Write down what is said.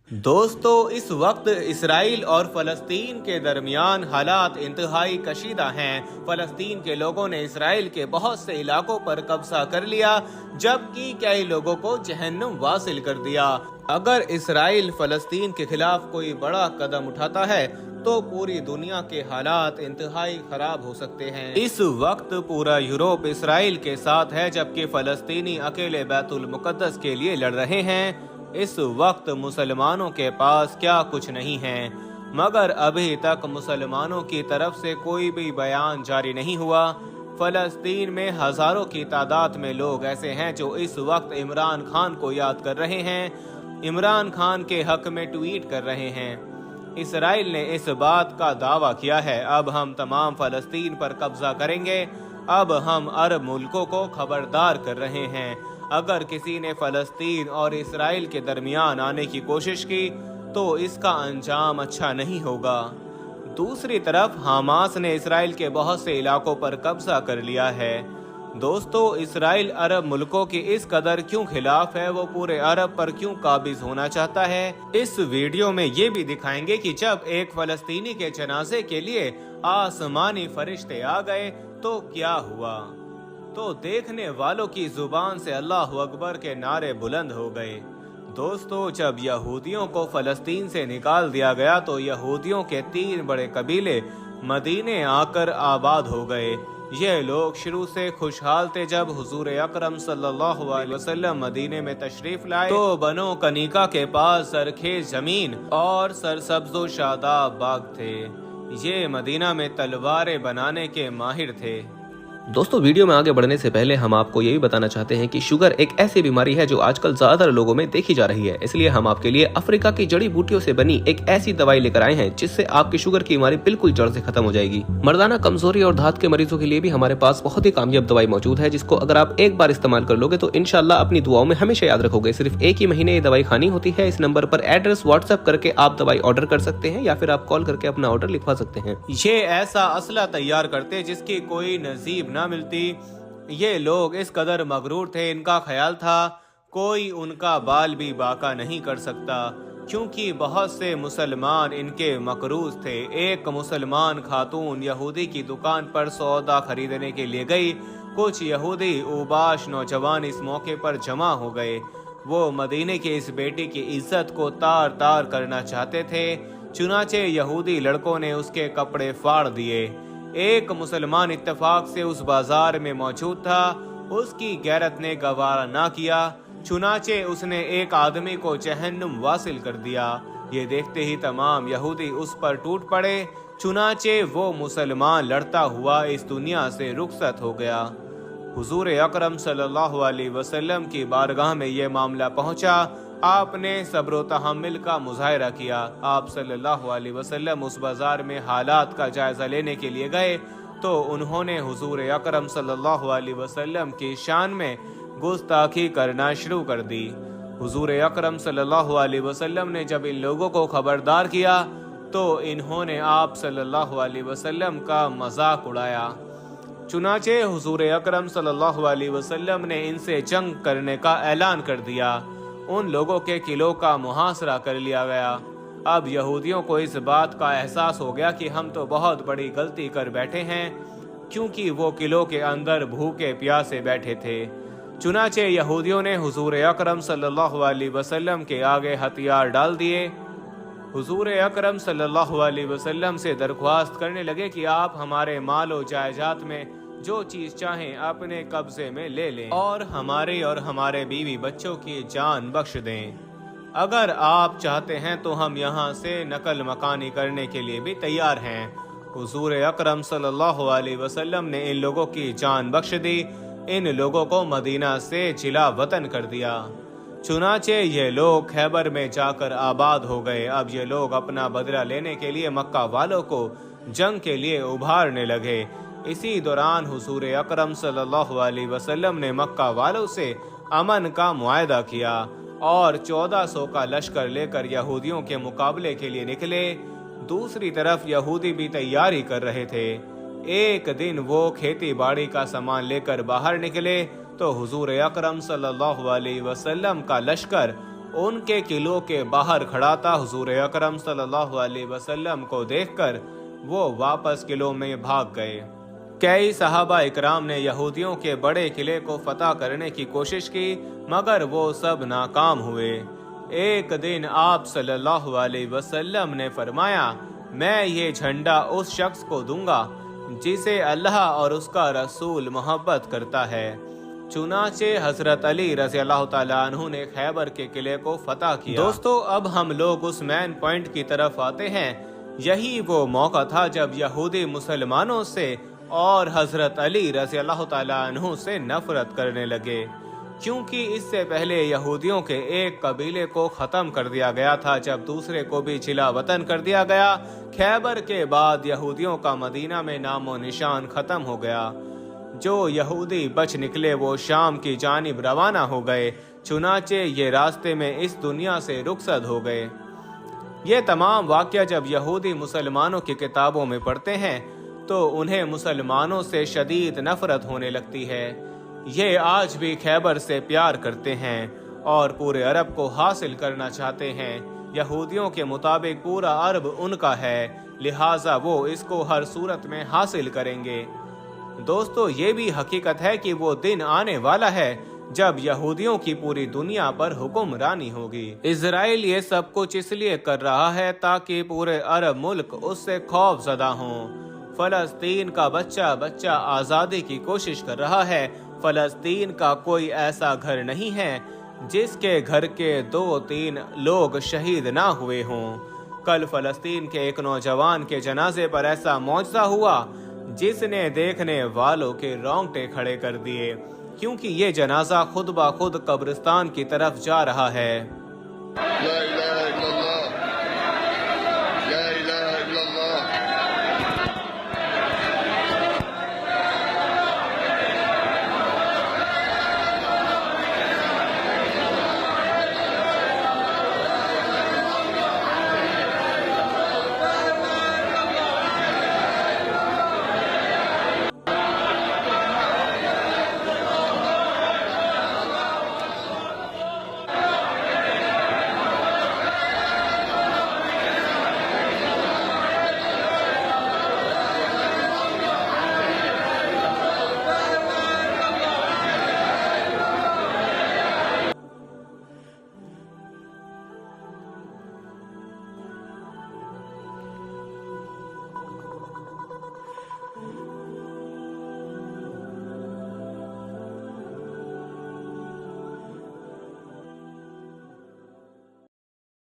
दोस्तों, इस वक्त इसराइल और फ़लस्तीन के दरमियान हालात इंतहाई कशीदा हैं। फ़लस्तीन के लोगों ने इसराइल के बहुत से इलाकों पर कब्जा कर लिया, जबकि कई लोगों को जहन्नुम वासिल कर दिया। अगर इसराइल फ़लस्तीन के खिलाफ कोई बड़ा कदम उठाता है तो पूरी दुनिया के हालात इंतहाई खराब हो सकते हैं। इस वक्त पूरा यूरोप इसराइल के साथ है, जबकि फ़लस्तीनी अकेले बैतुल मुकद्दस के लिए लड़ रहे हैं। इस वक्त मुसलमानों के पास क्या कुछ नहीं है, मगर अभी तक मुसलमानों की तरफ से कोई भी बयान जारी नहीं हुआ। फ़लस्तीन में हजारों की तादाद में लोग ऐसे हैं जो इस वक्त इमरान खान को याद कर रहे हैं, इमरान खान के हक में ट्वीट कर रहे हैं। इसराइल ने इस बात का दावा किया है, अब हम तमाम फ़लस्तीन पर कब्जा करेंगे। अब हम अरब मुल्कों को खबरदार कर रहे हैं, अगर किसी ने फ़लस्तीन और इसराइल के दरमियान आने की कोशिश की तो इसका अंजाम अच्छा नहीं होगा। दूसरी तरफ हमास ने इसराइल के बहुत से इलाकों पर कब्जा कर लिया है। दोस्तों, इसराइल अरब मुल्कों की इस कदर क्यों खिलाफ है, वो पूरे अरब पर क्यों काबिज होना चाहता है, इस वीडियो में ये भी दिखाएंगे कि जब एक फ़लस्तीनी के जनाजे के लिए आसमानी फरिश्ते आ गए तो क्या हुआ। तो देखने वालों की जुबान से अल्लाह अकबर के नारे बुलंद हो गए। दोस्तों, जब यहूदियों को फ़लस्तीन से निकाल दिया गया तो यहूदियों के 3 बड़े कबीले मदीने आकर आबाद हो गए। ये लोग शुरू से खुशहाल थे। जब हुजूर अकरम सल्लल्लाहु अलैहि वसल्लम मदीने में तशरीफ लाए तो बनो कनीका के पास सरखेज जमीन और सरसब्ज़ो शादाब बाग थे। ये मदीना में तलवारें बनाने के माहिर थे। दोस्तों, वीडियो में आगे बढ़ने से पहले हम आपको ये भी बताना चाहते हैं कि शुगर एक ऐसी बीमारी है जो आजकल ज्यादातर लोगों में देखी जा रही है। इसलिए हम आपके लिए अफ्रीका की जड़ी बूटियों से बनी एक ऐसी दवाई लेकर आए हैं जिससे आपकी शुगर की बीमारी बिल्कुल जड़ से खत्म हो जाएगी। मर्दाना कमजोरी और धात के मरीजों के लिए भी हमारे पास बहुत ही कामयाब दवाई मौजूद है, जिसको अगर आप एक बार इस्तेमाल कर लोगे तो इंशाल्लाह अपनी दुआओं में हमेशा याद रखोगे। सिर्फ एक ही महीने ये दवाई खानी होती है। इस नंबर पर एड्रेस व्हाट्सएप करके आप दवाई ऑर्डर कर सकते हैं या फिर आप कॉल करके अपना ऑर्डर लिखवा सकते हैं। ये ऐसा असला तैयार करते जिसकी कोई नजीब ना मिलती। ये लोग इस कदर मगरूर थे, इनका ख्याल था कोई उनका बाल भी बाका नहीं कर सकता, क्योंकि बहुत से मुसलमान इनके मकरूज थे। एक मुसलमान खातून यहूदी की दुकान पर सौदा खरीदने के लिए गई। कुछ यहूदी उबाश नौजवान इस मौके पर जमा हो गए। वो मदीने की इस बेटी की इज्जत को तार तार करना चाहते थे। चुनाचे यहूदी लड़कों ने उसके कपड़े फाड़ दिए। एक मुसलमान इत्तेफाक से उस बाजार में मौजूद था, उसकी गैरत ने गवारा ना किया, चुनाचे उसने एक आदमी को जहन्नुम वासिल कर दिया। ये देखते ही तमाम यहूदी उस पर टूट पड़े। चुनाचे वो मुसलमान लड़ता हुआ इस दुनिया से रुखसत हो गया। हुजूर अकरम सल्लल्लाहु अलैहि वसल्लम की बारगाह में ये मामला पहुंचा। आपने सब्र तहम्मुल का मुजाहिरा किया। आप सल्लल्लाहु अलैहि वसल्लम उस बाजार में हालात का जायजा लेने के लिए गए तो उन्होंने हुजूर अकरम सल्लल्लाहु अलैहि वसल्लम की शान में गुस्ताखी करना शुरू कर दी। हुजूर अकरम सल्लल्लाहु अलैहि वसल्लम ने जब इन लोगों को खबरदार किया तो इन्होंने आप सल्लल्लाहु अलैहि वसल्लम का मजाक उड़ाया। चुनाचे हुजूर अकरम सल्लल्लाहु अलैहि वसल्लम ने इनसे जंग करने का ऐलान कर दिया। उन लोगों के किलों का मुहासरा कर लिया गया। अब यहूदियों को इस बात का एहसास हो गया कि हम तो बहुत बड़ी गलती कर बैठे हैं, क्योंकि वो किलों के अंदर भूखे प्यासे बैठे थे। चुनाचे यहूदियों ने हुजूर अकरम सल्लल्लाहु अलैहि वसल्लम के आगे हथियार डाल दिए। हुजूर अकरम सल्लल्लाहु अलैहि वसल्लम से दरख्वास्त करने लगे कि आप हमारे माल और जायदाद में जो चीज चाहें अपने कब्जे में ले लें और हमारे बीवी बच्चों की जान बख्श दें। अगर आप चाहते हैं तो हम यहाँ से नकल मकानी करने के लिए भी तैयार हैं। हुजूर अकरम सल्लल्लाहु अलैहि वसल्लम ने इन लोगों की जान बख्श दी। इन लोगों को मदीना से जिला वतन कर दिया। चुनाचे ये लोग खैबर में जाकर आबाद हो गए। अब ये लोग अपना बदला लेने के लिए मक्का वालों को जंग के लिए उभारने लगे। इसी दौरान हुजूर अकरम सल्लल्लाहु अलैहि वसल्लम ने मक्का वालों से अमन का मुआहदा किया और 1400 का लश्कर लेकर यहूदियों के मुकाबले के लिए निकले। दूसरी तरफ यहूदी भी तैयारी कर रहे थे। एक दिन वो खेती बाड़ी का सामान लेकर बाहर निकले तो हुजूर अकरम सल्लल्लाहु अलैहि वसल्लम का लश्कर उनके किलों के बाहर खड़ा था। हुजूर अकरम सल्लल्लाहु अलैहि वसल्लम को देखकर वो वापस किलों में भाग गए। कई सहाबा इकराम ने यहूदियों के बड़े किले को फतह करने की कोशिश की, मगर वो सब नाकाम हुए। एक दिन आप सल्लल्लाहु अलैहि वसल्लम ने फरमाया, मैं ये झंडा उस शख्स को दूंगा जिसे अल्लाह और उसका रसूल मोहब्बत करता है। चुनाचे हजरत अली रज़ी अल्लाह ताला अन्हु ने खैबर के किले को फतह किया। दोस्तों, अब हम लोग उस मैन पॉइंट की तरफ आते हैं। यही वो मौका था जब यहूदी मुसलमानों से और हजरत अली रज़ी अल्लाह ताला अन्हु से नफरत करने लगे, क्योंकि इससे पहले यहूदियों के एक कबीले को ख़त्म कर दिया गया था, जब दूसरे को भी जिला वतन कर दिया गया। खैबर के बाद यहूदियों का मदीना में नामो निशान ख़त्म हो गया। जो यहूदी बच निकले वो शाम की जानिब रवाना हो गए। चुनाचे ये रास्ते में इस दुनिया से रुखसत हो गए। ये तमाम वाक़या जब यहूदी मुसलमानों की किताबों में पढ़ते हैं तो उन्हें मुसलमानों से शदीद नफरत होने लगती है। ये आज भी खैबर से प्यार करते हैं और पूरे अरब को हासिल करना चाहते हैं। यहूदियों के मुताबिक पूरा अरब उनका है, लिहाजा वो इसको हर सूरत में हासिल करेंगे। दोस्तों, ये भी हकीकत है कि वो दिन आने वाला है जब यहूदियों की पूरी दुनिया पर हुक्मरानी होगी। इजराइल ये सब कुछ इसलिए कर रहा है ताकि पूरे अरब मुल्क उससे खौफजदा हों। फलस्तीन का बच्चा बच्चा आज़ादी की कोशिश कर रहा है। फलस्तीन का कोई ऐसा घर नहीं है जिसके घर के 2-3 लोग शहीद ना हुए हों। कल फलस्तीन के एक नौजवान के जनाजे पर ऐसा मौजज़ा हुआ जिसने देखने वालों के रोंगटे खड़े कर दिए, क्योंकि ये जनाजा खुद ब खुद कब्रिस्तान की तरफ जा रहा है।